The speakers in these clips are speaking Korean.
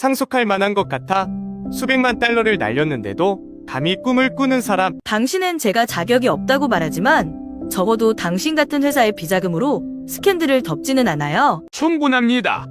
상속할 만한 것 같아 수백만 달러를 날렸는데도 감히 꿈을 꾸는 사람. 당신은 제가 자격이 없다고 말하지만 적어도 당신 같은 회사의 비자금으로 스캔들을 덮지는 않아요. 충분합니다.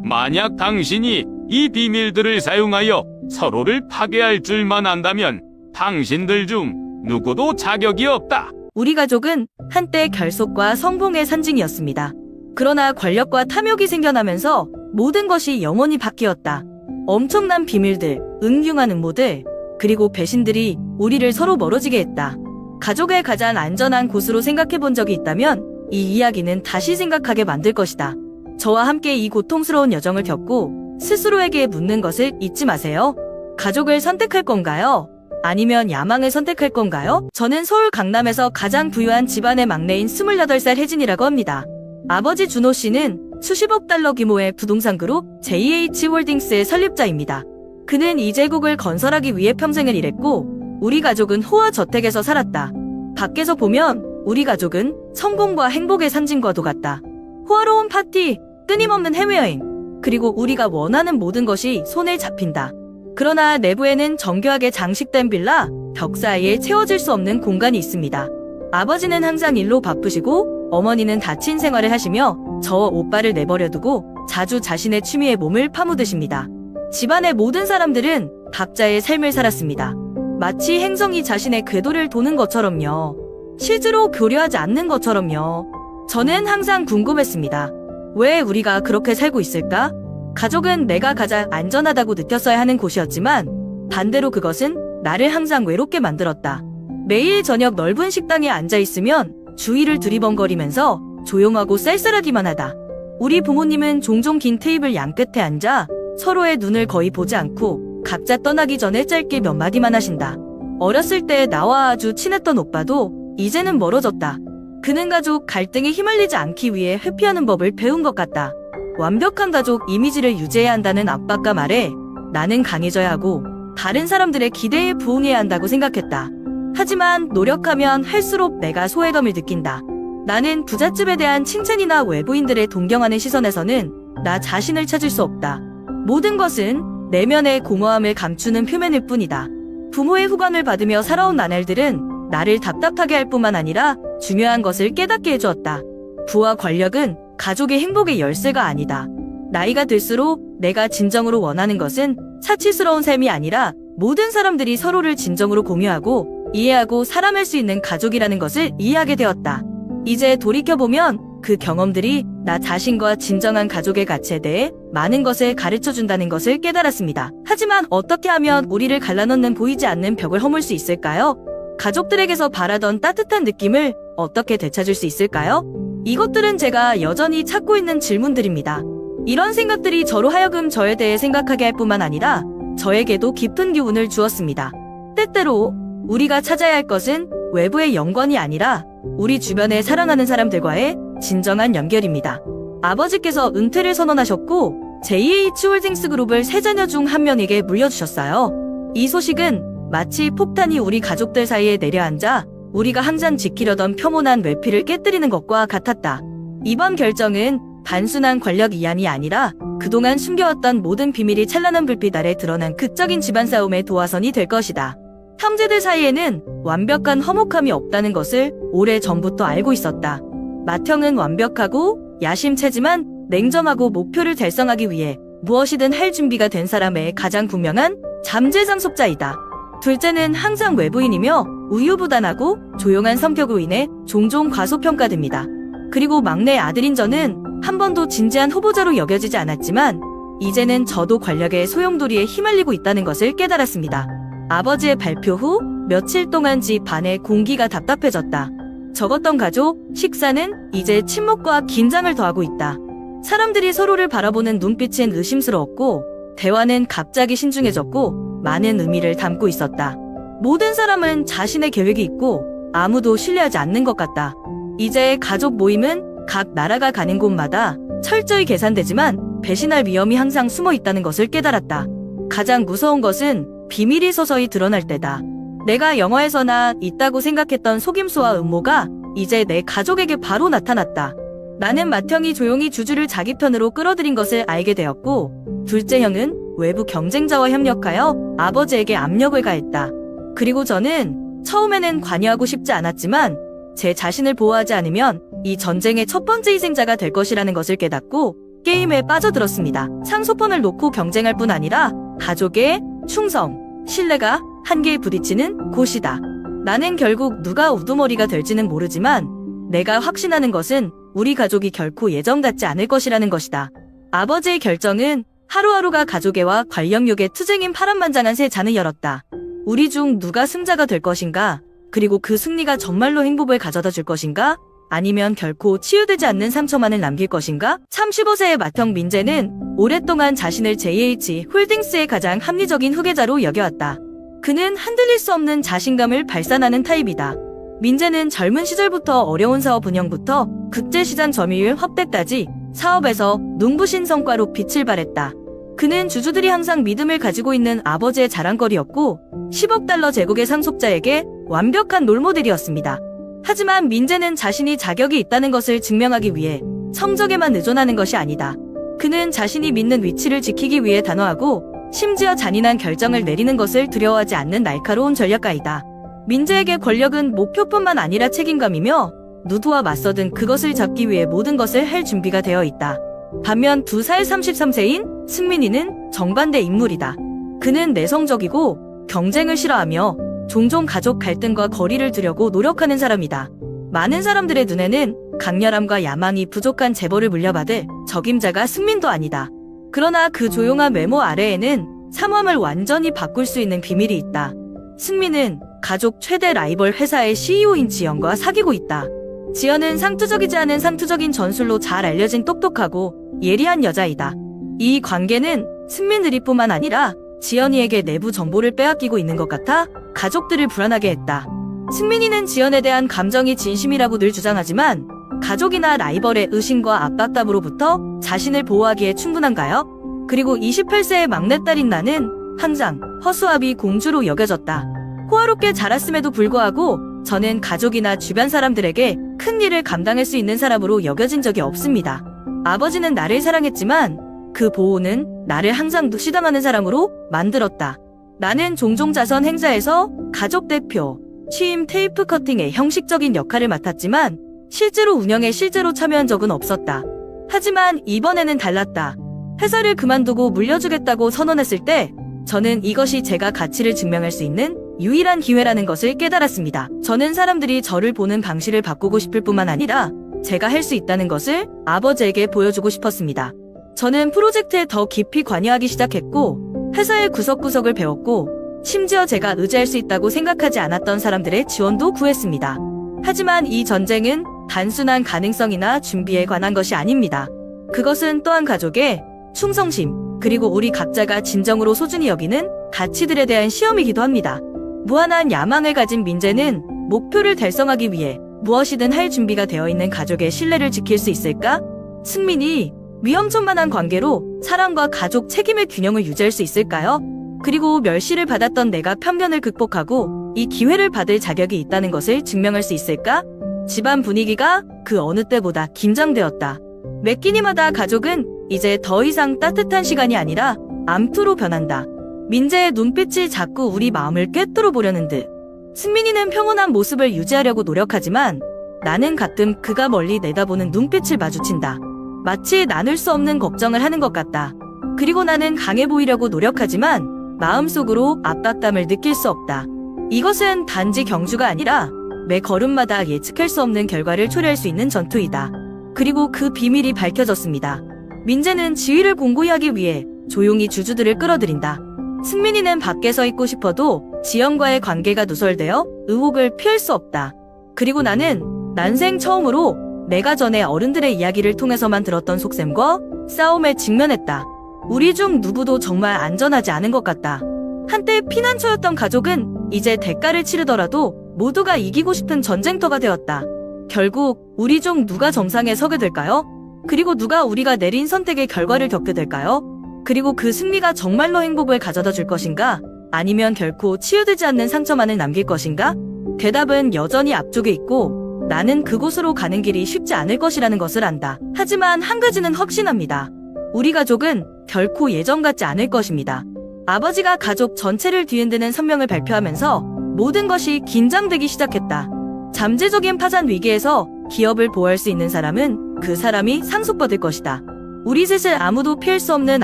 만약 당신이 이 비밀들을 사용하여 서로를 파괴할 줄만 안다면 당신들 중 누구도 자격이 없다. 우리 가족은 한때 결속과 성공의 산증이었습니다. 그러나 권력과 탐욕이 생겨나면서 모든 것이 영원히 바뀌었다. 엄청난 비밀들, 은흉한 음모들, 그리고 배신들이 우리를 서로 멀어지게 했다. 가족의 가장 안전한 곳으로 생각해 본 적이 있다면 이 이야기는 다시 생각하게 만들 것이다. 저와 함께 이 고통스러운 여정을 겪고 스스로에게 묻는 것을 잊지 마세요. 가족을 선택할 건가요? 아니면 야망을 선택할 건가요? 저는 서울 강남에서 가장 부유한 집안의 막내인 28살 혜진이라고 합니다. 아버지 준호 씨는 수십억 달러 규모의 부동산 그룹 JH홀딩스의 설립자입니다. 그는 이 제국을 건설하기 위해 평생을 일했고 우리 가족은 호화 저택에서 살았다. 밖에서 보면 우리 가족은 성공과 행복의 상징과도 같다. 호화로운 파티, 끊임없는 해외여행, 그리고 우리가 원하는 모든 것이 손에 잡힌다. 그러나 내부에는 정교하게 장식된 빌라, 벽 사이에 채워질 수 없는 공간이 있습니다. 아버지는 항상 일로 바쁘시고 어머니는 다친 생활을 하시며 저와 오빠를 내버려두고 자주 자신의 취미에 몸을 파묻으십니다. 집안의 모든 사람들은 각자의 삶을 살았습니다. 마치 행성이 자신의 궤도를 도는 것처럼요. 실제로 교류하지 않는 것처럼요. 저는 항상 궁금했습니다. 왜 우리가 그렇게 살고 있을까? 가족은 내가 가장 안전하다고 느꼈어야 하는 곳이었지만 반대로 그것은 나를 항상 외롭게 만들었다. 매일 저녁 넓은 식당에 앉아있으면 주위를 두리번거리면서 조용하고 쌀쌀하기만 하다. 우리 부모님은 종종 긴 테이블 양끝에 앉아 서로의 눈을 거의 보지 않고 각자 떠나기 전에 짧게 몇 마디만 하신다. 어렸을 때 나와 아주 친했던 오빠도 이제는 멀어졌다. 그는 가족 갈등에 휘말리지 않기 위해 회피하는 법을 배운 것 같다. 완벽한 가족 이미지를 유지해야 한다는 압박과 말에 나는 강해져야 하고 다른 사람들의 기대에 부응해야 한다고 생각했다. 하지만 노력하면 할수록 내가 소외감을 느낀다. 나는 부잣집에 대한 칭찬이나 외부인들의 동경하는 시선에서는 나 자신을 찾을 수 없다. 모든 것은 내면의 공허함을 감추는 표면일 뿐이다. 부모의 후광을 받으며 살아온 나날들은 나를 답답하게 할 뿐만 아니라 중요한 것을 깨닫게 해주었다. 부와 권력은 가족의 행복의 열쇠가 아니다. 나이가 들수록 내가 진정으로 원하는 것은 사치스러운 삶이 아니라 모든 사람들이 서로를 진정으로 공유하고 이해하고 사랑할 수 있는 가족이라는 것을 이해하게 되었다. 이제 돌이켜보면 그 경험들이 나 자신과 진정한 가족의 가치에 대해 많은 것을 가르쳐준다는 것을 깨달았습니다. 하지만 어떻게 하면 우리를 갈라놓는 보이지 않는 벽을 허물 수 있을까요? 가족들에게서 바라던 따뜻한 느낌을 어떻게 되찾을 수 있을까요? 이것들은 제가 여전히 찾고 있는 질문들입니다. 이런 생각들이 저로 하여금 저에 대해 생각하게 할 뿐만 아니라 저에게도 깊은 기운을 주었습니다. 때때로 우리가 찾아야 할 것은 외부의 영광이 아니라 우리 주변에 사랑하는 사람들과의 진정한 연결입니다. 아버지께서 은퇴를 선언하셨고 JH홀딩스 그룹을 세 자녀 중 한 명에게 물려주셨어요. 이 소식은 마치 폭탄이 우리 가족들 사이에 내려앉아 우리가 항상 지키려던 평온한 외피를 깨뜨리는 것과 같았다. 이번 결정은 단순한 권력 이안이 아니라 그동안 숨겨왔던 모든 비밀이 찬란한 불빛 아래 드러난 극적인 집안 싸움의 도화선이 될 것이다. 형제들 사이에는 완벽한 화목함이 없다는 것을 오래 전부터 알고 있었다. 맏형은 완벽하고 야심차지만 냉정하고 목표를 달성하기 위해 무엇이든 할 준비가 된 사람의 가장 분명한 잠재장속자이다. 둘째는 항상 외부인이며 우유부단하고 조용한 성격으로 인해 종종 과소평가됩니다. 그리고 막내 아들인 저는 한 번도 진지한 후보자로 여겨지지 않았지만 이제는 저도 권력의 소용돌이에 휘말리고 있다는 것을 깨달았습니다. 아버지의 발표 후 며칠 동안 집 안의 공기가 답답해졌다. 적었던 가족, 식사는 이제 침묵과 긴장을 더하고 있다. 사람들이 서로를 바라보는 눈빛은 의심스러웠고 대화는 갑자기 신중해졌고 많은 의미를 담고 있었다. 모든 사람은 자신의 계획이 있고 아무도 신뢰하지 않는 것 같다. 이제 가족 모임은 각 나라가 가는 곳마다 철저히 계산되지만 배신할 위험이 항상 숨어 있다는 것을 깨달았다. 가장 무서운 것은 비밀이 서서히 드러날 때다. 내가 영화에서나 있다고 생각했던 속임수와 음모가 이제 내 가족에게 바로 나타났다. 나는 맏형이 조용히 주주를 자기 편으로 끌어들인 것을 알게 되었고 둘째 형은 외부 경쟁자와 협력하여 아버지에게 압력을 가했다. 그리고 저는 처음에는 관여하고 싶지 않았지만 제 자신을 보호하지 않으면 이 전쟁의 첫 번째 희생자가 될 것이라는 것을 깨닫고 게임에 빠져들었습니다. 상소폰을 놓고 경쟁할 뿐 아니라 가족의 충성, 신뢰가 한계에 부딪히는 곳이다. 나는 결국 누가 우두머리가 될지는 모르지만 내가 확신하는 것은 우리 가족이 결코 예정같지 않을 것이라는 것이다. 아버지의 결정은 하루하루가 가족애와 관력욕의 투쟁인 파란만장한 새 잔을 열었다. 우리 중 누가 승자가 될 것인가? 그리고 그 승리가 정말로 행복을 가져다 줄 것인가? 아니면 결코 치유되지 않는 상처만을 남길 것인가? 35세의 맏형 민재는 오랫동안 자신을 JH 홀딩스의 가장 합리적인 후계자로 여겨왔다. 그는 흔들릴 수 없는 자신감을 발산하는 타입이다. 민재는 젊은 시절부터 어려운 사업 운영부터 국제시장 점유율 확대까지 사업에서 눈부신 성과로 빛을 발했다. 그는 주주들이 항상 믿음을 가지고 있는 아버지의 자랑거리였고 10억 달러 제국의 상속자에게 완벽한 롤모델이었습니다. 하지만 민재는 자신이 자격이 있다는 것을 증명하기 위해 성적에만 의존하는 것이 아니다. 그는 자신이 믿는 위치를 지키기 위해 단호하고 심지어 잔인한 결정을 내리는 것을 두려워하지 않는 날카로운 전략가이다. 민재에게 권력은 목표뿐만 아니라 책임감이며 누구와 맞서든 그것을 잡기 위해 모든 것을 할 준비가 되어 있다. 반면 2살 33세인 승민이는 정반대 인물이다. 그는 내성적이고 경쟁을 싫어하며 종종 가족 갈등과 거리를 두려고 노력하는 사람이다. 많은 사람들의 눈에는 강렬함과 야망이 부족한 재벌을 물려받을 적임자가 승민도 아니다. 그러나 그 조용한 외모 아래에는 사모함을 완전히 바꿀 수 있는 비밀이 있다. 승민은 가족 최대 라이벌 회사의 CEO인 지연과 사귀고 있다. 지연은 상투적이지 않은 상투적인 전술로 잘 알려진 똑똑하고 예리한 여자이다. 이 관계는 승민들이뿐만 아니라 지연이에게 내부 정보를 빼앗기고 있는 것 같아 가족들을 불안하게 했다. 승민이는 지연에 대한 감정이 진심이라고 늘 주장하지만 가족이나 라이벌의 의심과 압박감으로부터 자신을 보호하기에 충분한가요? 그리고 28세의 막내딸인 나는 항상 허수아비 공주로 여겨졌다. 호화롭게 자랐음에도 불구하고 저는 가족이나 주변 사람들에게 큰 일을 감당할 수 있는 사람으로 여겨진 적이 없습니다. 아버지는 나를 사랑했지만 그 보호는 나를 항상 무시당하는 사람으로 만들었다. 나는 종종 자선 행사에서 가족 대표, 취임 테이프 커팅의 형식적인 역할을 맡았지만 실제로 운영에 실제로 참여한 적은 없었다. 하지만 이번에는 달랐다. 회사를 그만두고 물려주겠다고 선언했을 때 저는 이것이 제가 가치를 증명할 수 있는 유일한 기회라는 것을 깨달았습니다. 저는 사람들이 저를 보는 방식을 바꾸고 싶을 뿐만 아니라 제가 할 수 있다는 것을 아버지에게 보여주고 싶었습니다. 저는 프로젝트에 더 깊이 관여하기 시작했고 회사의 구석구석을 배웠고 심지어 제가 의지할 수 있다고 생각하지 않았던 사람들의 지원도 구했습니다. 하지만 이 전쟁은 단순한 가능성이나 준비에 관한 것이 아닙니다. 그것은 또한 가족의 충성심, 그리고 우리 각자가 진정으로 소중히 여기는 가치들에 대한 시험이기도 합니다. 무한한 야망을 가진 민재는 목표를 달성하기 위해 무엇이든 할 준비가 되어 있는 가족의 신뢰를 지킬 수 있을까? 승민이 위험천만한 관계로 사랑과 가족 책임의 균형을 유지할 수 있을까요? 그리고 멸시를 받았던 내가 편견을 극복하고 이 기회를 받을 자격이 있다는 것을 증명할 수 있을까? 집안 분위기가 그 어느 때보다 긴장되었다. 매 끼니마다 가족은 이제 더 이상 따뜻한 시간이 아니라 암투로 변한다. 민재의 눈빛이 자꾸 우리 마음을 꿰뚫어 보려는 듯. 승민이는 평온한 모습을 유지하려고 노력하지만 나는 가끔 그가 멀리 내다보는 눈빛을 마주친다. 마치 나눌 수 없는 걱정을 하는 것 같다. 그리고 나는 강해 보이려고 노력하지만 마음속으로 압박감을 느낄 수 없다. 이것은 단지 경주가 아니라 매 걸음마다 예측할 수 없는 결과를 초래할 수 있는 전투이다. 그리고 그 비밀이 밝혀졌습니다. 민재는 지위를 공고히 하기 위해 조용히 주주들을 끌어들인다. 승민이는 밖에 서 있고 싶어도 지연과의 관계가 누설되어 의혹을 피할 수 없다. 그리고 나는 난생 처음으로 내가 전에 어른들의 이야기를 통해서만 들었던 속셈과 싸움에 직면했다. 우리 중 누구도 정말 안전하지 않은 것 같다. 한때 피난처였던 가족은 이제 대가를 치르더라도 모두가 이기고 싶은 전쟁터가 되었다. 결국 우리 중 누가 정상에 서게 될까요? 그리고 누가 우리가 내린 선택의 결과를 겪게 될까요? 그리고 그 승리가 정말로 행복을 가져다 줄 것인가? 아니면 결코 치유되지 않는 상처만을 남길 것인가? 대답은 여전히 앞쪽에 있고 나는 그곳으로 가는 길이 쉽지 않을 것이라는 것을 안다. 하지만 한 가지는 확신합니다. 우리 가족은 결코 예전 같지 않을 것입니다. 아버지가 가족 전체를 뒤흔드는 선명을 발표하면서 모든 것이 긴장되기 시작했다. 잠재적인 파산 위기에서 기업을 보호할 수 있는 사람은 그 사람이 상속받을 것이다. 우리 셋을 아무도 피할 수 없는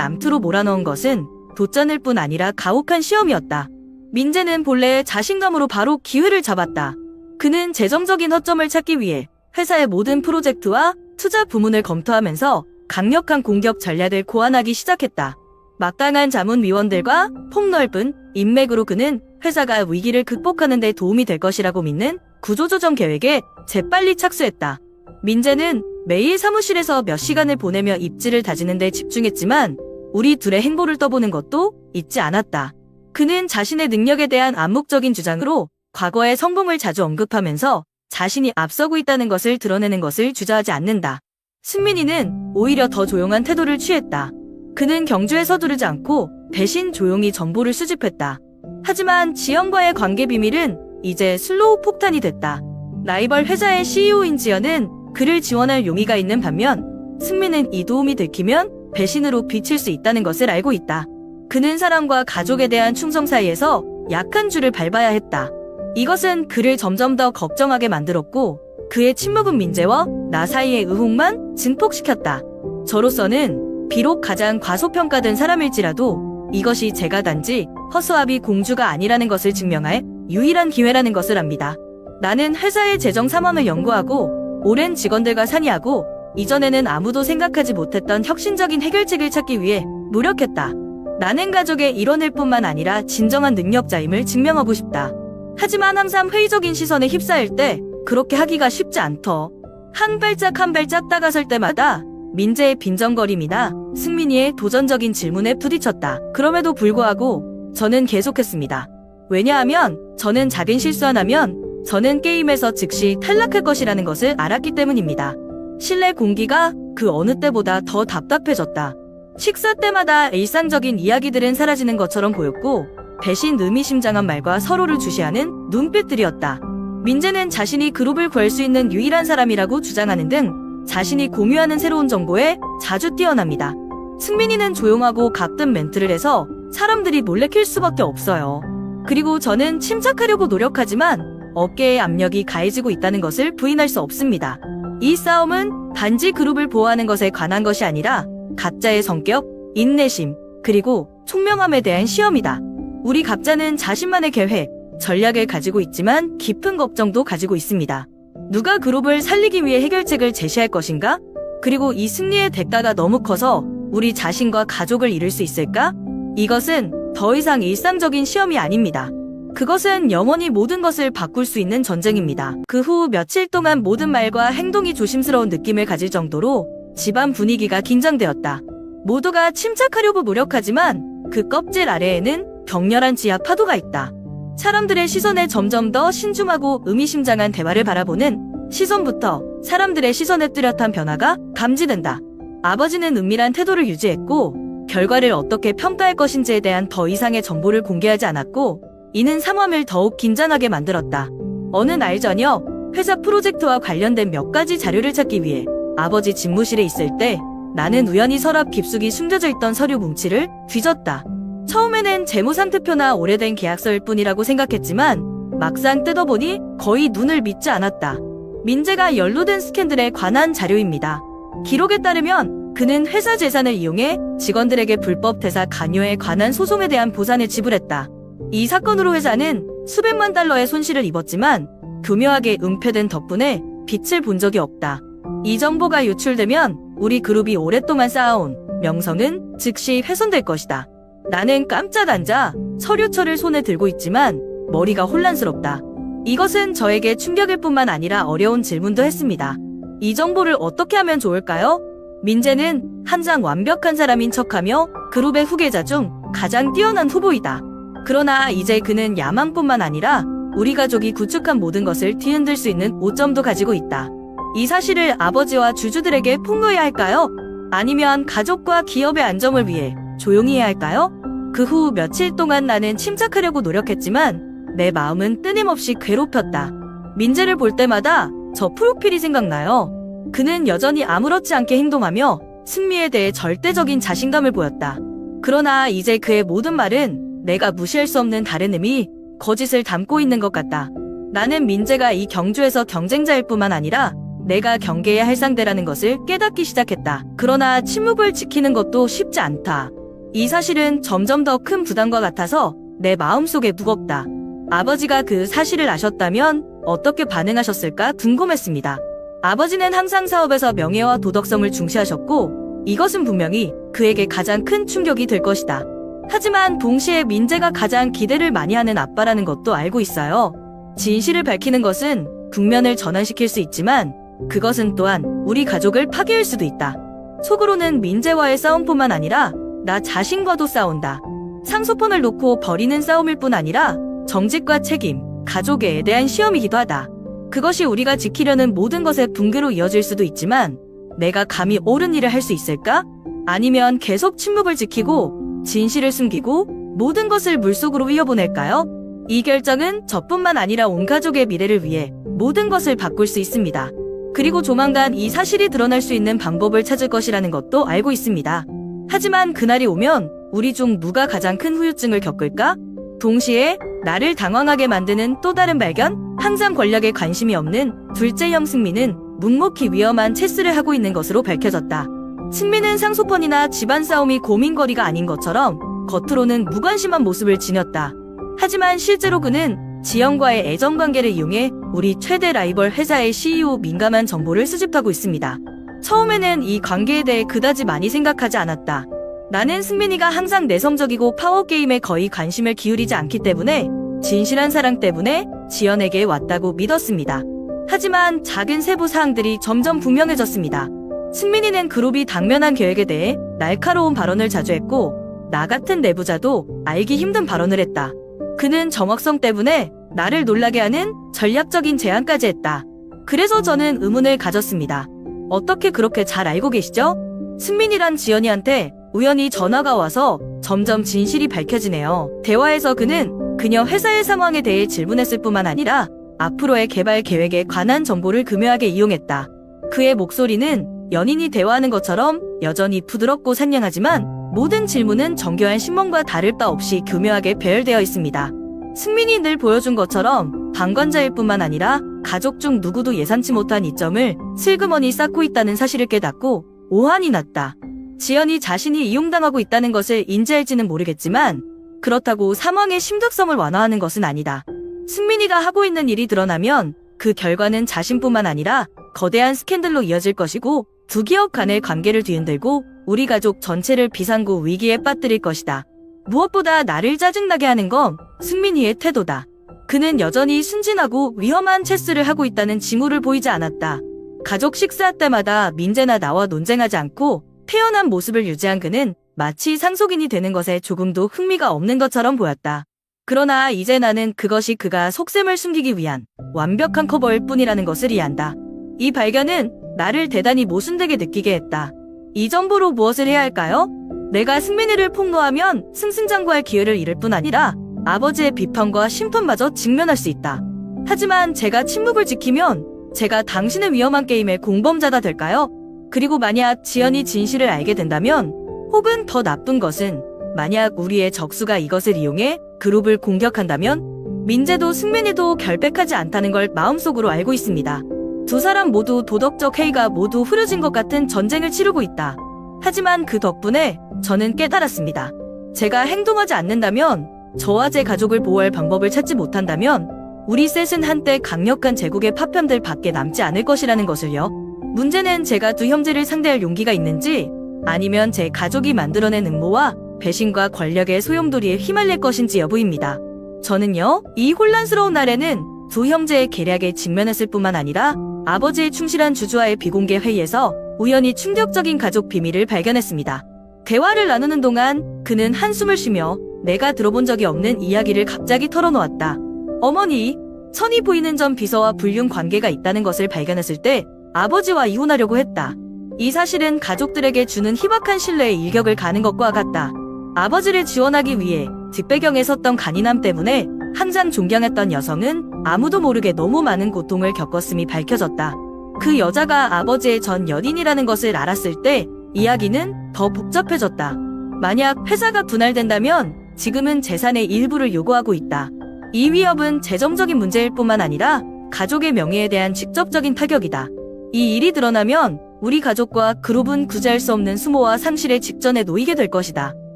암투로 몰아넣은 것은 돛잔일 뿐 아니라 가혹한 시험이었다. 민재는 본래의 자신감으로 바로 기회를 잡았다. 그는 재정적인 허점을 찾기 위해 회사의 모든 프로젝트와 투자 부문을 검토하면서 강력한 공격 전략을 고안하기 시작했다. 막강한 자문위원들과 폭넓은 인맥으로 그는 회사가 위기를 극복하는 데 도움이 될 것이라고 믿는 구조조정 계획에 재빨리 착수했다. 민재는 매일 사무실에서 몇 시간을 보내며 입지를 다지는 데 집중했지만 우리 둘의 행보를 떠보는 것도 잊지 않았다. 그는 자신의 능력에 대한 암묵적인 주장으로 과거의 성공을 자주 언급하면서 자신이 앞서고 있다는 것을 드러내는 것을 주저하지 않는다. 승민이는 오히려 더 조용한 태도를 취했다. 그는 경주에 서두르지 않고 대신 조용히 정보를 수집했다. 하지만 지연과의 관계 비밀은 이제 슬로우 폭탄이 됐다. 라이벌 회사의 CEO인 지연은 그를 지원할 용의가 있는 반면 승민은 이 도움이 들키면 배신으로 비칠 수 있다는 것을 알고 있다. 그는 사람과 가족에 대한 충성 사이에서 약한 줄을 밟아야 했다. 이것은 그를 점점 더 걱정하게 만들었고 그의 침묵은 민재와 나 사이의 의혹만 증폭시켰다. 저로서는 비록 가장 과소평가된 사람일지라도 이것이 제가 단지 허수아비 공주가 아니라는 것을 증명할 유일한 기회라는 것을 압니다. 나는 회사의 재정 상황을 연구하고 오랜 직원들과 상의하고 이전에는 아무도 생각하지 못했던 혁신적인 해결책을 찾기 위해 노력했다. 나는 가족의 일원일 뿐만 아니라 진정한 능력자임을 증명하고 싶다. 하지만 항상 회의적인 시선에 휩싸일 때 그렇게 하기가 쉽지 않더. 한 발짝 한 발짝 다가설 때마다 민재의 빈정거림이나 승민이의 도전적인 질문에 부딪혔다. 그럼에도 불구하고 저는 계속했습니다. 왜냐하면 저는 작은 실수 하나면 저는 게임에서 즉시 탈락할 것이라는 것을 알았기 때문입니다. 실내 공기가 그 어느 때보다 더 답답해졌다. 식사 때마다 일상적인 이야기들은 사라지는 것처럼 보였고 대신 의미심장한 말과 서로를 주시하는 눈빛들이었다. 민재는 자신이 그룹을 구할 수 있는 유일한 사람이라고 주장하는 등 자신이 공유하는 새로운 정보에 자주 뛰어납니다. 승민이는 조용하고 가끔 멘트를 해서 사람들이 놀래킬 수밖에 없어요. 그리고 저는 침착하려고 노력하지만 어깨에 압력이 가해지고 있다는 것을 부인할 수 없습니다. 이 싸움은 단지 그룹을 보호하는 것에 관한 것이 아니라 각자의 성격, 인내심, 그리고 총명함에 대한 시험이다. 우리 각자는 자신만의 계획, 전략을 가지고 있지만 깊은 걱정도 가지고 있습니다. 누가 그룹을 살리기 위해 해결책을 제시할 것인가? 그리고 이 승리의 대가가 너무 커서 우리 자신과 가족을 잃을 수 있을까? 이것은 더 이상 일상적인 시험이 아닙니다. 그것은 영원히 모든 것을 바꿀 수 있는 전쟁입니다. 그 후 며칠 동안 모든 말과 행동이 조심스러운 느낌을 가질 정도로 집안 분위기가 긴장되었다. 모두가 침착하려고 노력하지만 그 껍질 아래에는 격렬한 지하 파도가 있다. 사람들의 시선에 점점 더 신중하고 의미심장한 대화를 바라보는 시선부터 사람들의 시선에 뚜렷한 변화가 감지된다. 아버지는 은밀한 태도를 유지했고 결과를 어떻게 평가할 것인지에 대한 더 이상의 정보를 공개하지 않았고 이는 상황을 더욱 긴장하게 만들었다. 어느 날 저녁 회사 프로젝트와 관련된 몇 가지 자료를 찾기 위해 아버지 집무실에 있을 때 나는 우연히 서랍 깊숙이 숨겨져 있던 서류 뭉치를 뒤졌다. 처음에는 재무상태표나 오래된 계약서일 뿐이라고 생각했지만 막상 뜯어보니 거의 눈을 믿지 않았다. 민재가 연루된 스캔들에 관한 자료입니다. 기록에 따르면 그는 회사 재산을 이용해 직원들에게 불법 퇴사 관여에 관한 소송에 대한 보상을 지불했다. 이 사건으로 회사는 수백만 달러의 손실을 입었지만 교묘하게 은폐된 덕분에 빛을 본 적이 없다. 이 정보가 유출되면 우리 그룹이 오랫동안 쌓아온 명성은 즉시 훼손될 것이다. 나는 깜짝 앉아 서류철을 손에 들고 있지만 머리가 혼란스럽다. 이것은 저에게 충격일 뿐만 아니라 어려운 질문도 했습니다. 이 정보를 어떻게 하면 좋을까요? 민재는 항상 완벽한 사람인 척하며 그룹의 후계자 중 가장 뛰어난 후보이다. 그러나 이제 그는 야망뿐만 아니라 우리 가족이 구축한 모든 것을 뒤흔들 수 있는 오점도 가지고 있다. 이 사실을 아버지와 주주들에게 폭로해야 할까요? 아니면 가족과 기업의 안정을 위해 조용히 해야 할까요? 그 후 며칠 동안 나는 침착하려고 노력했지만 내 마음은 끊임없이 괴롭혔다. 민재를 볼 때마다 저 프로필이 생각나요. 그는 여전히 아무렇지 않게 행동하며 승미에 대해 절대적인 자신감을 보였다. 그러나 이제 그의 모든 말은 내가 무시할 수 없는 다른 의미, 거짓을 담고 있는 것 같다. 나는 민재가 이 경주에서 경쟁자일 뿐만 아니라 내가 경계해야 할 상대라는 것을 깨닫기 시작했다. 그러나 침묵을 지키는 것도 쉽지 않다. 이 사실은 점점 더 큰 부담과 같아서 내 마음속에 무겁다. 아버지가 그 사실을 아셨다면 어떻게 반응하셨을까 궁금했습니다. 아버지는 항상 사업에서 명예와 도덕성을 중시하셨고 이것은 분명히 그에게 가장 큰 충격이 될 것이다. 하지만 동시에 민재가 가장 기대를 많이 하는 아빠라는 것도 알고 있어요. 진실을 밝히는 것은 국면을 전환시킬 수 있지만 그것은 또한 우리 가족을 파괴할 수도 있다. 속으로는 민재와의 싸움뿐만 아니라 나 자신과도 싸운다. 상소폰을 놓고 벌이는 싸움일 뿐 아니라 정직과 책임, 가족에 대한 시험이기도 하다. 그것이 우리가 지키려는 모든 것의 붕괴로 이어질 수도 있지만 내가 감히 옳은 일을 할 수 있을까? 아니면 계속 침묵을 지키고 진실을 숨기고 모든 것을 물속으로 흘려보낼까요? 이 결정은 저뿐만 아니라 온 가족의 미래를 위해 모든 것을 바꿀 수 있습니다. 그리고 조만간 이 사실이 드러날 수 있는 방법을 찾을 것이라는 것도 알고 있습니다. 하지만 그날이 오면 우리 중 누가 가장 큰 후유증을 겪을까? 동시에 나를 당황하게 만드는 또 다른 발견? 항상 권력에 관심이 없는 둘째 형 승민은 묵묵히 위험한 체스를 하고 있는 것으로 밝혀졌다. 승민은 상소폰이나 집안 싸움이 고민거리가 아닌 것처럼 겉으로는 무관심한 모습을 지녔다. 하지만 실제로 그는 지영과의 애정관계를 이용해 우리 최대 라이벌 회사의 CEO 민감한 정보를 수집하고 있습니다. 처음에는 이 관계에 대해 그다지 많이 생각하지 않았다. 나는 승민이가 항상 내성적이고 파워게임에 거의 관심을 기울이지 않기 때문에 진실한 사랑 때문에 지연에게 왔다고 믿었습니다. 하지만 작은 세부 사항들이 점점 분명해졌습니다. 승민이는 그룹이 당면한 계획에 대해 날카로운 발언을 자주 했고 나 같은 내부자도 알기 힘든 발언을 했다. 그는 정확성 때문에 나를 놀라게 하는 전략적인 제안까지 했다. 그래서 저는 의문을 가졌습니다. 어떻게 그렇게 잘 알고 계시죠? 승민이란 지연이한테 우연히 전화가 와서 점점 진실이 밝혀지네요. 대화에서 그는 그녀 회사의 상황에 대해 질문했을 뿐만 아니라 앞으로의 개발 계획에 관한 정보를 교묘하게 이용했다. 그의 목소리는 연인이 대화하는 것처럼 여전히 부드럽고 상냥하지만 모든 질문은 정교한 신문과 다를 바 없이 교묘하게 배열되어 있습니다. 승민이 늘 보여준 것처럼 방관자일 뿐만 아니라 가족 중 누구도 예상치 못한 이점을 슬그머니 쌓고 있다는 사실을 깨닫고 오한이 났다. 지연이 자신이 이용당하고 있다는 것을 인지할지는 모르겠지만 그렇다고 상황의 심각성을 완화하는 것은 아니다. 승민이가 하고 있는 일이 드러나면 그 결과는 자신뿐만 아니라 거대한 스캔들로 이어질 것이고 두 기업 간의 관계를 뒤흔들고 우리 가족 전체를 비상구 위기에 빠뜨릴 것이다. 무엇보다 나를 짜증나게 하는 건 승민이의 태도다. 그는 여전히 순진하고 위험한 체스를 하고 있다는 징후를 보이지 않았다. 가족 식사 때마다 민재나 나와 논쟁하지 않고 태연한 모습을 유지한 그는 마치 상속인이 되는 것에 조금도 흥미가 없는 것처럼 보였다. 그러나 이제 나는 그것이 그가 속셈을 숨기기 위한 완벽한 커버일 뿐이라는 것을 이해한다. 이 발견은 나를 대단히 모순되게 느끼게 했다. 이 정보로 무엇을 해야 할까요? 내가 승민이를 폭로하면 승승장구할 기회를 잃을 뿐 아니라 아버지의 비판과 심판마저 직면할 수 있다. 하지만 제가 침묵을 지키면 제가 당신의 위험한 게임의 공범자가 될까요? 그리고 만약 지연이 진실을 알게 된다면 혹은 더 나쁜 것은 만약 우리의 적수가 이것을 이용해 그룹을 공격한다면 민재도 승민이도 결백하지 않다는 걸 마음속으로 알고 있습니다. 두 사람 모두 도덕적 해이가 모두 흐려진 것 같은 전쟁을 치르고 있다. 하지만 그 덕분에 저는 깨달았습니다. 제가 행동하지 않는다면 저와 제 가족을 보호할 방법을 찾지 못한다면 우리 셋은 한때 강력한 제국의 파편들 밖에 남지 않을 것이라는 것을요. 문제는 제가 두 형제를 상대할 용기가 있는지 아니면 제 가족이 만들어낸 음모와 배신과 권력의 소용돌이에 휘말릴 것인지 여부입니다. 저는요, 이 혼란스러운 날에는 두 형제의 계략에 직면했을 뿐만 아니라 아버지의 충실한 주주와의 비공개 회의에서 우연히 충격적인 가족 비밀을 발견했습니다. 대화를 나누는 동안 그는 한숨을 쉬며 내가 들어본 적이 없는 이야기를 갑자기 털어놓았다. 어머니, 천이 보이는 전 비서와 불륜 관계가 있다는 것을 발견했을 때 아버지와 이혼하려고 했다. 이 사실은 가족들에게 주는 희박한 신뢰의 일격을 가는 것과 같다. 아버지를 지원하기 위해 뒷배경에 섰던 간인함 때문에 항상 존경했던 여성은 아무도 모르게 너무 많은 고통을 겪었음이 밝혀졌다. 그 여자가 아버지의 전 연인이라는 것을 알았을 때 이야기는 더 복잡해졌다. 만약 회사가 분할된다면 지금은 재산의 일부를 요구하고 있다. 이 위협은 재정적인 문제일 뿐만 아니라 가족의 명예에 대한 직접적인 타격이다. 이 일이 드러나면 우리 가족과 그룹은 구제할 수 없는 수모와 상실의 직전에 놓이게 될 것이다.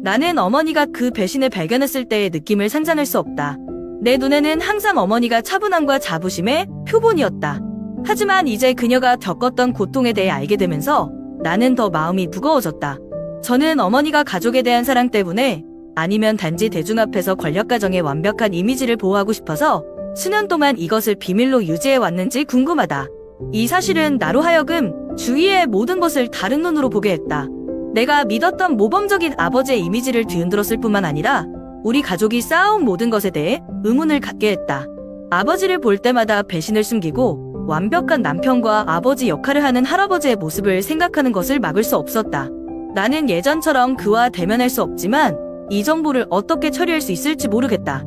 나는 어머니가 그 배신을 발견했을 때의 느낌을 상상할 수 없다. 내 눈에는 항상 어머니가 차분함과 자부심의 표본이었다. 하지만 이제 그녀가 겪었던 고통에 대해 알게 되면서 나는 더 마음이 무거워졌다. 저는 어머니가 가족에 대한 사랑 때문에 아니면 단지 대중 앞에서 권력가정의 완벽한 이미지를 보호하고 싶어서 수년 동안 이것을 비밀로 유지해 왔는지 궁금하다. 이 사실은 나로 하여금 주위의 모든 것을 다른 눈으로 보게 했다. 내가 믿었던 모범적인 아버지의 이미지를 뒤흔들었을 뿐만 아니라 우리 가족이 쌓아온 모든 것에 대해 의문을 갖게 했다. 아버지를 볼 때마다 배신을 숨기고 완벽한 남편과 아버지 역할을 하는 할아버지의 모습을 생각하는 것을 막을 수 없었다. 나는 예전처럼 그와 대면할 수 없지만 이 정보를 어떻게 처리할 수 있을지 모르겠다.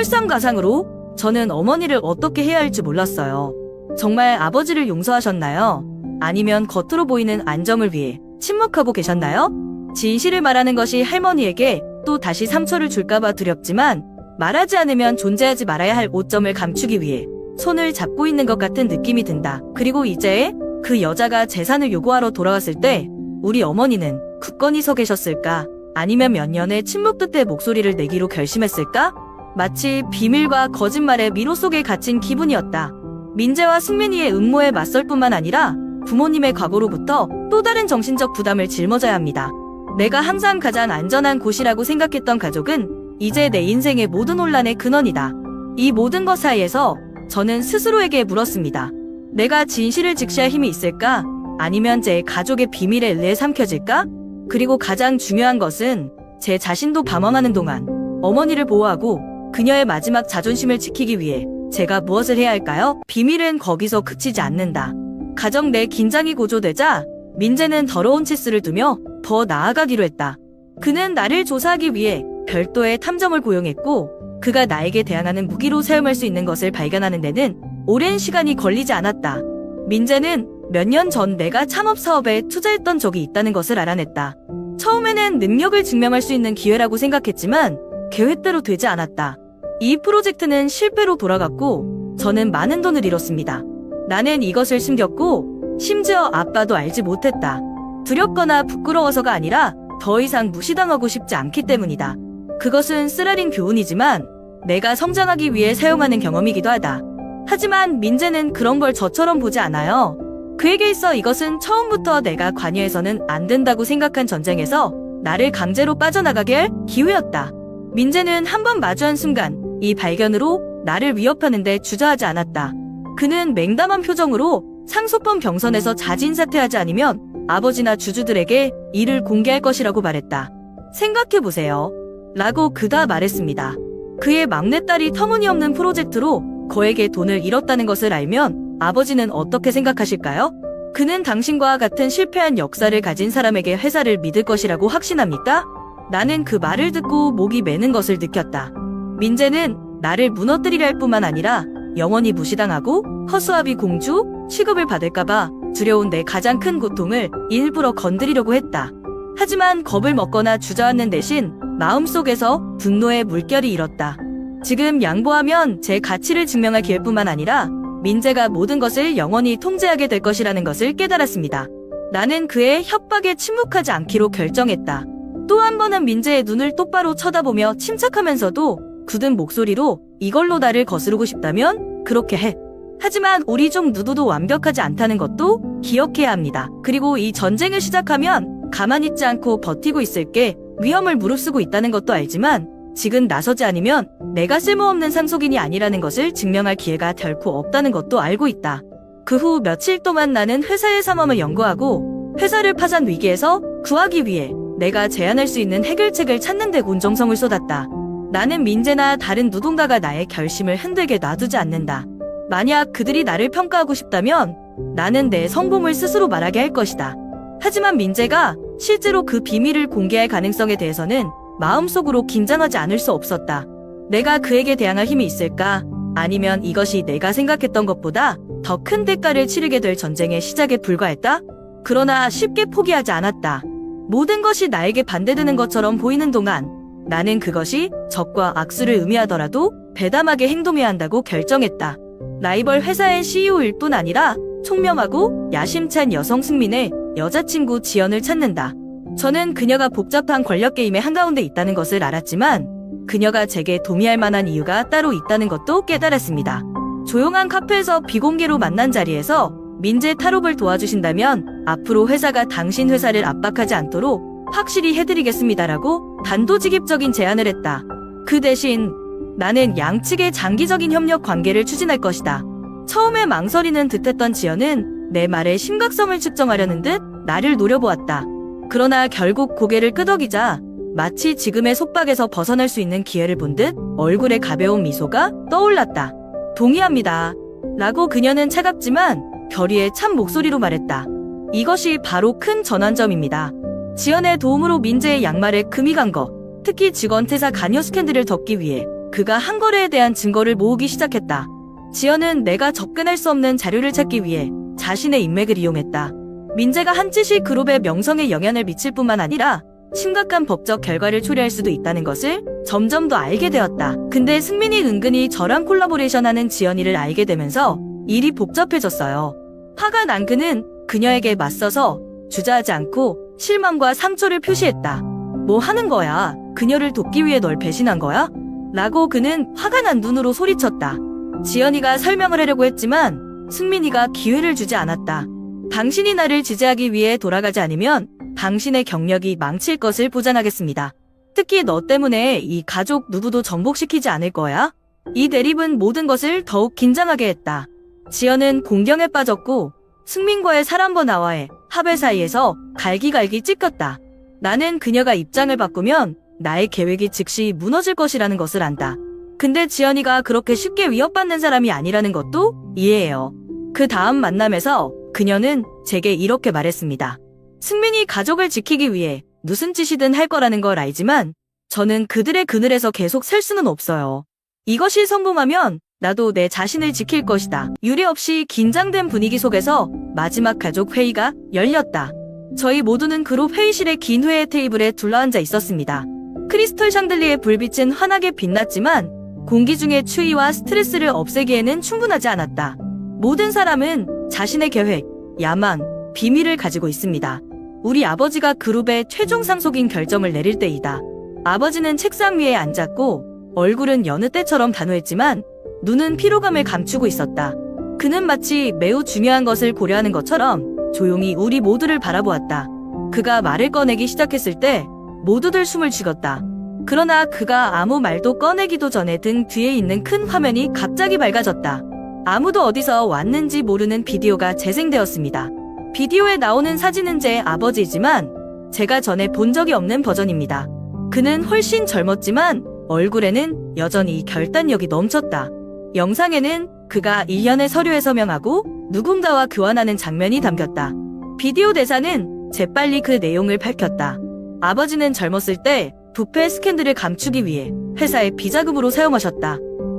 설상가상으로 저는 어머니를 어떻게 해야 할지 몰랐어요. 정말 아버지를 용서하셨나요? 아니면 겉으로 보이는 안정을 위해 침묵하고 계셨나요? 진실을 말하는 것이 할머니에게 또 다시 상처를 줄까봐 두렵지만 말하지 않으면 존재하지 말아야 할 오점을 감추기 위해 손을 잡고 있는 것 같은 느낌이 든다. 그리고 이제 그 여자가 재산을 요구하러 돌아왔을 때 우리 어머니는 굳건히 서 계셨을까? 아니면 몇 년의 침묵 끝에 목소리를 내기로 결심했을까? 마치 비밀과 거짓말의 미로 속에 갇힌 기분이었다. 민재와 승민이의 음모에 맞설 뿐만 아니라 부모님의 과거로부터 또 다른 정신적 부담을 짊어져야 합니다. 내가 항상 가장 안전한 곳이라고 생각했던 가족은 이제 내 인생의 모든 혼란의 근원이다. 이 모든 것 사이에서 저는 스스로에게 물었습니다. 내가 진실을 직시할 힘이 있을까? 아니면 제 가족의 비밀에 의해 삼켜질까? 그리고 가장 중요한 것은 제 자신도 방황하는 동안 어머니를 보호하고 그녀의 마지막 자존심을 지키기 위해 제가 무엇을 해야 할까요? 비밀은 거기서 그치지 않는다. 가정 내 긴장이 고조되자 민재는 더러운 치수를 두며 더 나아가기로 했다. 그는 나를 조사하기 위해 별도의 탐정을 고용했고 그가 나에게 대항하는 무기로 사용할 수 있는 것을 발견하는 데는 오랜 시간이 걸리지 않았다. 민재는 몇 년 전 내가 창업 사업에 투자했던 적이 있다는 것을 알아냈다. 처음에는 능력을 증명할 수 있는 기회라고 생각했지만 계획대로 되지 않았다. 이 프로젝트는 실패로 돌아갔고 저는 많은 돈을 잃었습니다. 나는 이것을 숨겼고 심지어 아빠도 알지 못했다. 두렵거나 부끄러워서가 아니라 더 이상 무시당하고 싶지 않기 때문이다. 그것은 쓰라린 교훈이지만 내가 성장하기 위해 사용하는 경험이기도 하다. 하지만 민재는 그런 걸 저처럼 보지 않아요. 그에게 있어 이것은 처음부터 내가 관여해서는 안 된다고 생각한 전쟁에서 나를 강제로 빠져나가게 할 기회였다. 민재는 한 번 마주한 순간 이 발견으로 나를 위협하는데 주저하지 않았다. 그는 맹담한 표정으로 상소법 경선에서 자진사퇴하지 않으면 아버지나 주주들에게 이를 공개할 것이라고 말했다. 생각해보세요. 라고 그가 말했습니다. 그의 막내딸이 터무니없는 프로젝트로 거액의 돈을 잃었다는 것을 알면 아버지는 어떻게 생각하실까요? 그는 당신과 같은 실패한 역사를 가진 사람에게 회사를 믿을 것이라고 확신합니까? 나는 그 말을 듣고 목이 메는 것을 느꼈다. 민재는 나를 무너뜨리려 할 뿐만 아니라 영원히 무시당하고 허수아비 공주 취급을 받을까봐 두려운 내 가장 큰 고통을 일부러 건드리려고 했다. 하지만 겁을 먹거나 주저앉는 대신 마음속에서 분노의 물결이 일었다. 지금 양보하면 제 가치를 증명할 기회뿐만 아니라 민재가 모든 것을 영원히 통제하게 될 것이라는 것을 깨달았습니다. 나는 그의 협박에 침묵하지 않기로 결정했다. 또 한 번은 민재의 눈을 똑바로 쳐다보며 침착하면서도 굳은 목소리로 이걸로 나를 거스르고 싶다면 그렇게 해. 하지만 우리 중 누구도 완벽하지 않다는 것도 기억해야 합니다. 그리고 이 전쟁을 시작하면 가만히 있지 않고 버티고 있을게 위험을 무릅쓰고 있다는 것도 알지만 지금 나서지 않으면 내가 쓸모없는 상속인이 아니라는 것을 증명할 기회가 결코 없다는 것도 알고 있다. 그 후 며칠 동안 나는 회사의 상황을 연구하고 회사를 파산 위기에서 구하기 위해 내가 제안할 수 있는 해결책을 찾는 데 온 정성을 쏟았다. 나는 민재나 다른 누군가가 나의 결심을 흔들게 놔두지 않는다. 만약 그들이 나를 평가하고 싶다면 나는 내 성공을 스스로 말하게 할 것이다. 하지만 민재가 실제로 그 비밀을 공개할 가능성에 대해서는 마음속으로 긴장하지 않을 수 없었다. 내가 그에게 대항할 힘이 있을까? 아니면 이것이 내가 생각했던 것보다 더 큰 대가를 치르게 될 전쟁의 시작에 불과했다? 그러나 쉽게 포기하지 않았다. 모든 것이 나에게 반대되는 것처럼 보이는 동안 나는 그것이 적과 악수를 의미하더라도 배담하게 행동해야 한다고 결정했다. 라이벌 회사의 CEO일 뿐 아니라 총명하고 야심찬 여성 승민의 여자친구 지연을 찾는다. 저는 그녀가 복잡한 권력 게임의 한가운데 있다는 것을 알았지만 그녀가 제게 도미할 만한 이유가 따로 있다는 것도 깨달았습니다. 조용한 카페에서 비공개로 만난 자리에서 민재 탈옥을 도와주신다면 앞으로 회사가 당신 회사를 압박하지 않도록 확실히 해드리겠습니다라고 단도직입적인 제안을 했다. 그 대신 나는 양측의 장기적인 협력 관계를 추진할 것이다. 처음에 망설이는 듯했던 지연은 내 말의 심각성을 측정하려는 듯 나를 노려보았다. 그러나 결국 고개를 끄덕이자 마치 지금의 속박에서 벗어날 수 있는 기회를 본 듯 얼굴에 가벼운 미소가 떠올랐다. 동의합니다. 라고 그녀는 차갑지만 결의의 참 목소리로 말했다. 이것이 바로 큰 전환점입니다. 지연의 도움으로 민재의 양말에 금이 간 것, 특히 직원 퇴사 간여 스캔들을 덮기 위해 그가 한 거래에 대한 증거를 모으기 시작했다. 지연은 내가 접근할 수 없는 자료를 찾기 위해 자신의 인맥을 이용했다. 민재가 한 짓이 그룹의 명성에 영향을 미칠 뿐만 아니라 심각한 법적 결과를 초래할 수도 있다는 것을 점점 더 알게 되었다. 근데 승민이 은근히 저랑 콜라보레이션하는 지연이를 알게 되면서 일이 복잡해졌어요. 화가 난 그는 그녀에게 맞서서 주저하지 않고 실망과 상처를 표시했다. 뭐 하는 거야? 그녀를 돕기 위해 널 배신한 거야? 라고 그는 화가 난 눈으로 소리쳤다. 지연이가 설명을 하려고 했지만 승민이가 기회를 주지 않았다. 당신이 나를 지지하기 위해 돌아가지 않으면 당신의 경력이 망칠 것을 보장하겠습니다. 특히 너 때문에 이 가족 누구도 전복시키지 않을 거야. 이 대립은 모든 것을 더욱 긴장하게 했다. 지연은 공경에 빠졌고 승민과의 사람번화와의 합의 사이에서 갈기갈기 찢겼다. 나는 그녀가 입장을 바꾸면 나의 계획이 즉시 무너질 것이라는 것을 안다. 근데 지연이가 그렇게 쉽게 위협받는 사람이 아니라는 것도 이해해요. 그 다음 만남에서 그녀는 제게 이렇게 말했습니다. 승민이 가족을 지키기 위해 무슨 짓이든 할 거라는 걸 알지만 저는 그들의 그늘에서 계속 살 수는 없어요. 이것이 성공하면 나도 내 자신을 지킬 것이다. 유례 없이 긴장된 분위기 속에서 마지막 가족 회의가 열렸다. 저희 모두는 그룹 회의실의 긴 회의 테이블에 둘러앉아 있었습니다. 크리스털 샹들리의 불빛은 환하게 빛났지만 공기 중의 추위와 스트레스를 없애기에는 충분하지 않았다. 모든 사람은 자신의 계획, 야망, 비밀을 가지고 있습니다. 우리 아버지가 그룹의 최종 상속인 결정을 내릴 때이다. 아버지는 책상 위에 앉았고 얼굴은 여느 때처럼 단호했지만 눈은 피로감을 감추고 있었다. 그는 마치 매우 중요한 것을 고려하는 것처럼 조용히 우리 모두를 바라보았다. 그가 말을 꺼내기 시작했을 때 모두들 숨을 죽였다. 그러나 그가 아무 말도 꺼내기도 전에 등 뒤에 있는 큰 화면이 갑자기 밝아졌다. 아무도 어디서 왔는지 모르는 비디오가 재생되었습니다. 비디오에 나오는 사진은 제 아버지이지만 제가 전에 본 적이 없는 버전입니다. 그는 훨씬 젊었지만 얼굴에는 여전히 결단력이 넘쳤다. 영상에는 그가 1년의 서류에 서명하고 누군가와 교환하는 장면이 담겼다. 비디오 대사는 재빨리 그 내용을 밝혔다. 아버지는 젊었을 때 부패 스캔들을 감추기 위해 회사의 비자금으로 사용하셨다.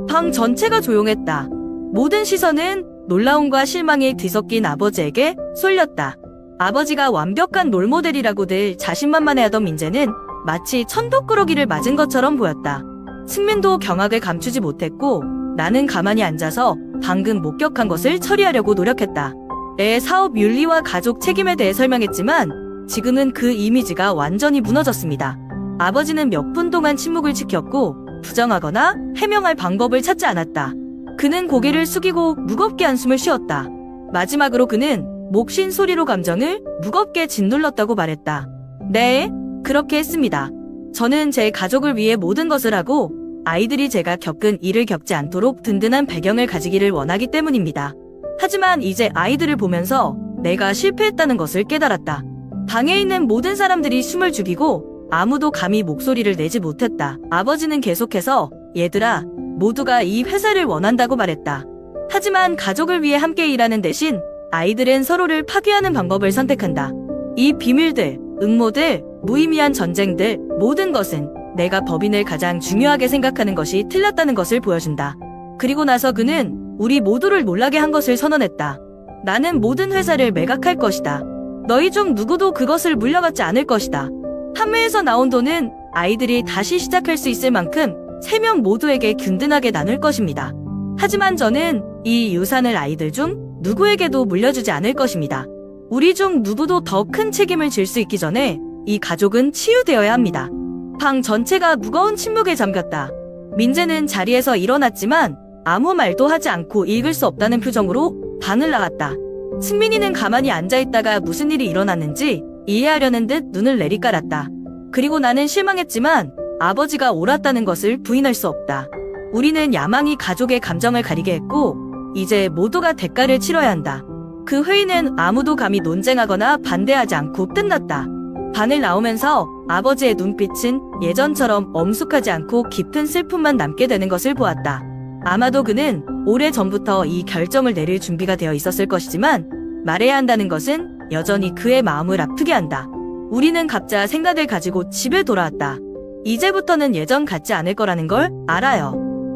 방 전체가 조용했다. 모든 시선은 놀라움과 실망이 뒤섞인 아버지에게 쏠렸다. 아버지가 완벽한 롤모델이라고 늘 자신만만해하던 민재는 마치 천도꾸러기를 맞은 것처럼 보였다. 승민도 경악을 감추지 못했고 나는 가만히 앉아서 방금 목격한 것을 처리하려고 노력했다. 내 사업 윤리와 가족 책임에 대해 설명했지만 지금은 그 이미지가 완전히 무너졌습니다. 아버지는 몇 분 동안 침묵을 지켰고 부정하거나 해명할 방법을 찾지 않았다. 그는 고개를 숙이고 무겁게 한숨을 쉬었다. 마지막으로 그는 목신 소리로 감정을 무겁게 짓눌렀다고 말했다. 네, 그렇게 했습니다. 저는 제 가족을 위해 모든 것을 하고 아이들이 제가 겪은 일을 겪지 않도록 든든한 배경을 가지기를 원하기 때문입니다. 하지만 이제 아이들을 보면서 내가 실패했다는 것을 깨달았다. 방에 있는 모든 사람들이 숨을 죽이고 아무도 감히 목소리를 내지 못했다. 아버지는 계속해서 얘들아, 모두가 이 회사를 원한다고 말했다. 하지만 가족을 위해 함께 일하는 대신 아이들은 서로를 파괴하는 방법을 선택한다. 이 비밀들, 음모들, 무의미한 전쟁들, 모든 것은 내가 법인을 가장 중요하게 생각하는 것이 틀렸다는 것을 보여준다. 그리고 나서 그는 우리 모두를 놀라게 한 것을 선언했다. 나는 모든 회사를 매각할 것이다. 너희 중 누구도 그것을 물려받지 않을 것이다. 판매에서 나온 돈은 아이들이 다시 시작할 수 있을 만큼 3명 모두에게 균등하게 나눌 것입니다. 하지만 저는 이 유산을 아이들 중 누구에게도 물려주지 않을 것입니다. 우리 중 누구도 더 큰 책임을 질 수 있기 전에 이 가족은 치유되어야 합니다. 방 전체가 무거운 침묵에 잠겼다. 민재는 자리에서 일어났지만 아무 말도 하지 않고 읽을 수 없다는 표정으로 방을 나갔다. 승민이는 가만히 앉아있다가 무슨 일이 일어났는지 이해하려는 듯 눈을 내리깔았다. 그리고 나는 실망했지만 아버지가 옳았다는 것을 부인할 수 없다. 우리는 야망이 가족의 감정을 가리게 했고 이제 모두가 대가를 치러야 한다. 그 회의는 아무도 감히 논쟁하거나 반대하지 않고 끝났다. 방을 나오면서 아버지의 눈빛은 예전처럼 엄숙하지 않고 깊은 슬픔만 남게 되는 것을 보았다. 아마도 그는 오래전부터 이 결정을 내릴 준비가 되어 있었을 것이지만 말해야 한다는 것은 여전히 그의 마음을 아프게 한다. 우리는 각자 생각을 가지고 집에 돌아왔다. 이제부터는 예전 같지 않을 거라는 걸 알아요.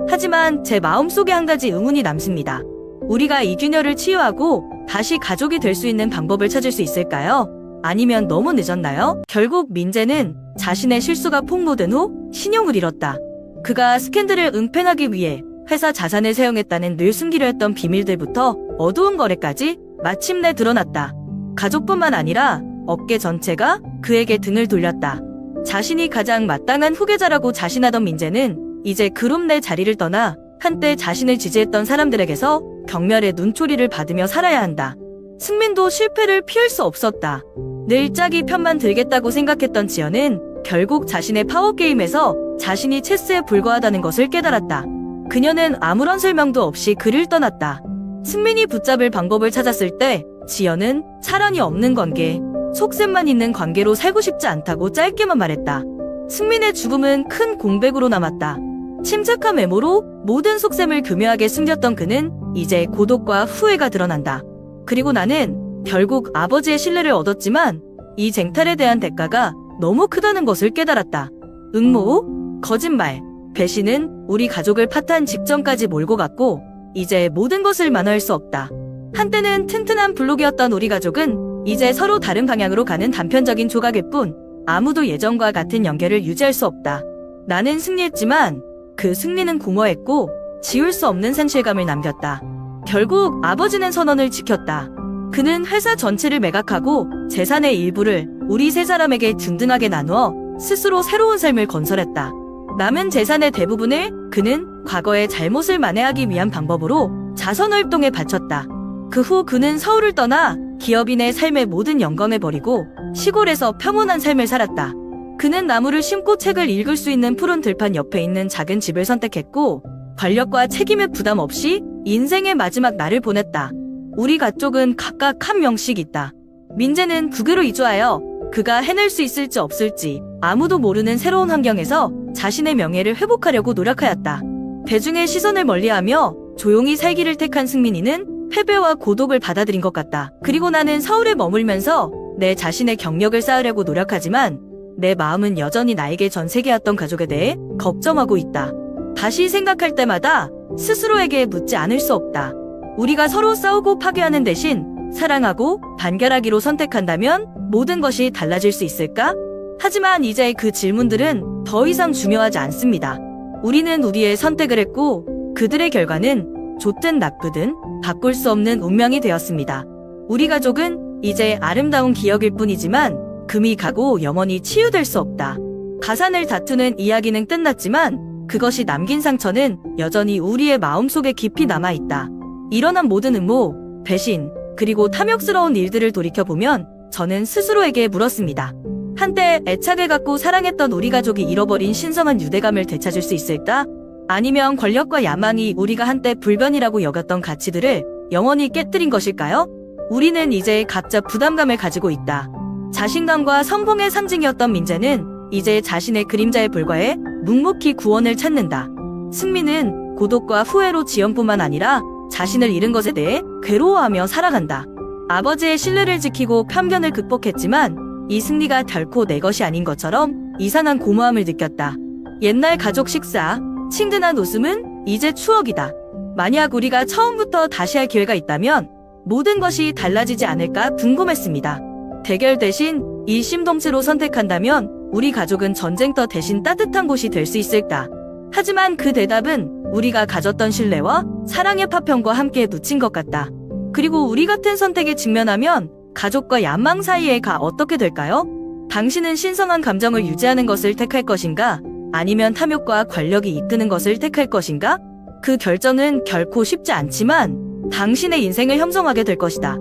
하지만 제 마음속에 한 가지 의문이 남습니다. 우리가 이균열을 치유하고 다시 가족이 될 수 있는 방법을 찾을 수 있을까요? 아니면 너무 늦었나요? 결국 민재는 자신의 실수가 폭로된 후 신용을 잃었다. 그가 스캔들을 은폐하기 위해 회사 자산을 사용했다는 늘 숨기려 했던 비밀들부터 어두운 거래까지 마침내 드러났다. 가족뿐만 아니라 업계 전체가 그에게 등을 돌렸다. 자신이 가장 마땅한 후계자라고 자신하던 민재는 이제 그룹 내 자리를 떠나 한때 자신을 지지했던 사람들에게서 경멸의 눈초리를 받으며 살아야 한다. 승민도 실패를 피할 수 없었다. 늘 짝이 편만 들겠다고 생각했던 지연은 결국 자신의 파워게임에서 자신이 체스에 불과하다는 것을 깨달았다. 그녀는 아무런 설명도 없이 그를 떠났다. 승민이 붙잡을 방법을 찾았을 때 지연은 차란이 없는 관계, 속셈만 있는 관계로 살고 싶지 않다고 짧게만 말했다. 승민의 죽음은 큰 공백으로 남았다. 침착한 외모로 모든 속셈을 교묘하게 숨겼던 그는 이제 고독과 후회가 드러난다. 그리고 나는 결국 아버지의 신뢰를 얻었지만 이 쟁탈에 대한 대가가 너무 크다는 것을 깨달았다. 음모, 거짓말, 배신은 우리 가족을 파탄 직전까지 몰고 갔고 이제 모든 것을 만회할 수 없다. 한때는 튼튼한 블록이었던 우리 가족은 이제 서로 다른 방향으로 가는 단편적인 조각일 뿐 아무도 예전과 같은 연결을 유지할 수 없다. 나는 승리했지만 그 승리는 공허했고 지울 수 없는 상실감을 남겼다. 결국 아버지는 선언을 지켰다. 그는 회사 전체를 매각하고 재산의 일부를 우리 세 사람에게 든든하게 나누어 스스로 새로운 삶을 건설했다. 남은 재산의 대부분을 그는 과거의 잘못을 만회하기 위한 방법으로 자선활동에 바쳤다. 그 후 그는 서울을 떠나 기업인의 삶의 모든 영광을 버리고 시골에서 평온한 삶을 살았다. 그는 나무를 심고 책을 읽을 수 있는 푸른 들판 옆에 있는 작은 집을 선택했고 권력과 책임의 부담 없이 인생의 마지막 날을 보냈다. 우리 가족은 각각 한 명씩 있다. 민재는 국외로 이주하여 그가 해낼 수 있을지 없을지 아무도 모르는 새로운 환경에서 자신의 명예를 회복하려고 노력하였다. 대중의 시선을 멀리하며 조용히 살기를 택한 승민이는 패배와 고독을 받아들인 것 같다. 그리고 나는 서울에 머물면서 내 자신의 경력을 쌓으려고 노력하지만 내 마음은 여전히 나에게 전세계였던 가족에 대해 걱정하고 있다. 다시 생각할 때마다 스스로에게 묻지 않을 수 없다. 우리가 서로 싸우고 파괴하는 대신 사랑하고 단결하기로 선택한다면 모든 것이 달라질 수 있을까? 하지만 이제 그 질문들은 더 이상 중요하지 않습니다. 우리는 우리의 선택을 했고 그들의 결과는 좋든 나쁘든 바꿀 수 없는 운명이 되었습니다. 우리 가족은 이제 아름다운 기억일 뿐이지만 금이 가고 영원히 치유될 수 없다. 가산을 다투는 이야기는 끝났지만 그것이 남긴 상처는 여전히 우리의 마음속에 깊이 남아있다. 일어난 모든 음모, 배신, 그리고 탐욕스러운 일들을 돌이켜보면 저는 스스로에게 물었습니다. 한때 애착을 갖고 사랑했던 우리 가족이 잃어버린 신성한 유대감을 되찾을 수 있을까? 아니면 권력과 야망이 우리가 한때 불변이라고 여겼던 가치들을 영원히 깨뜨린 것일까요? 우리는 이제 각자 부담감을 가지고 있다. 자신감과 성공의 상징이었던 민재는 이제 자신의 그림자에 불과해 묵묵히 구원을 찾는다. 승민은 고독과 후회로 지연뿐만 아니라 자신을 잃은 것에 대해 괴로워하며 살아간다. 아버지의 신뢰를 지키고 편견을 극복했지만 이 승리가 결코 내 것이 아닌 것처럼 이상한 고무함을 느꼈다. 옛날 가족 식사, 친근한 웃음은 이제 추억이다. 만약 우리가 처음부터 다시 할 기회가 있다면 모든 것이 달라지지 않을까 궁금했습니다. 대결 대신 일심동체로 선택한다면 우리 가족은 전쟁터 대신 따뜻한 곳이 될 수 있을까? 하지만 그 대답은 우리가 가졌던 신뢰와 사랑의 파편과 함께 묻힌 것 같다. 그리고 우리 같은 선택에 직면하면 가족과 야망 사이에가 어떻게 될까요? 당신은 신성한 감정을 유지하는 것을 택할 것인가? 아니면 탐욕과 권력이 이끄는 것을 택할 것인가? 그 결정은 결코 쉽지 않지만 당신의 인생을 형성하게 될 것이다.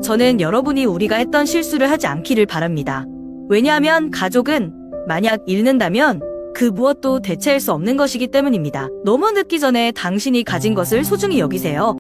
저는 여러분이 우리가 했던 실수를 하지 않기를 바랍니다. 왜냐하면 가족은 만약 잃는다면 그 무엇도 대체할 수 없는 것이기 때문입니다. 너무 늦기 전에 당신이 가진 것을 소중히 여기세요.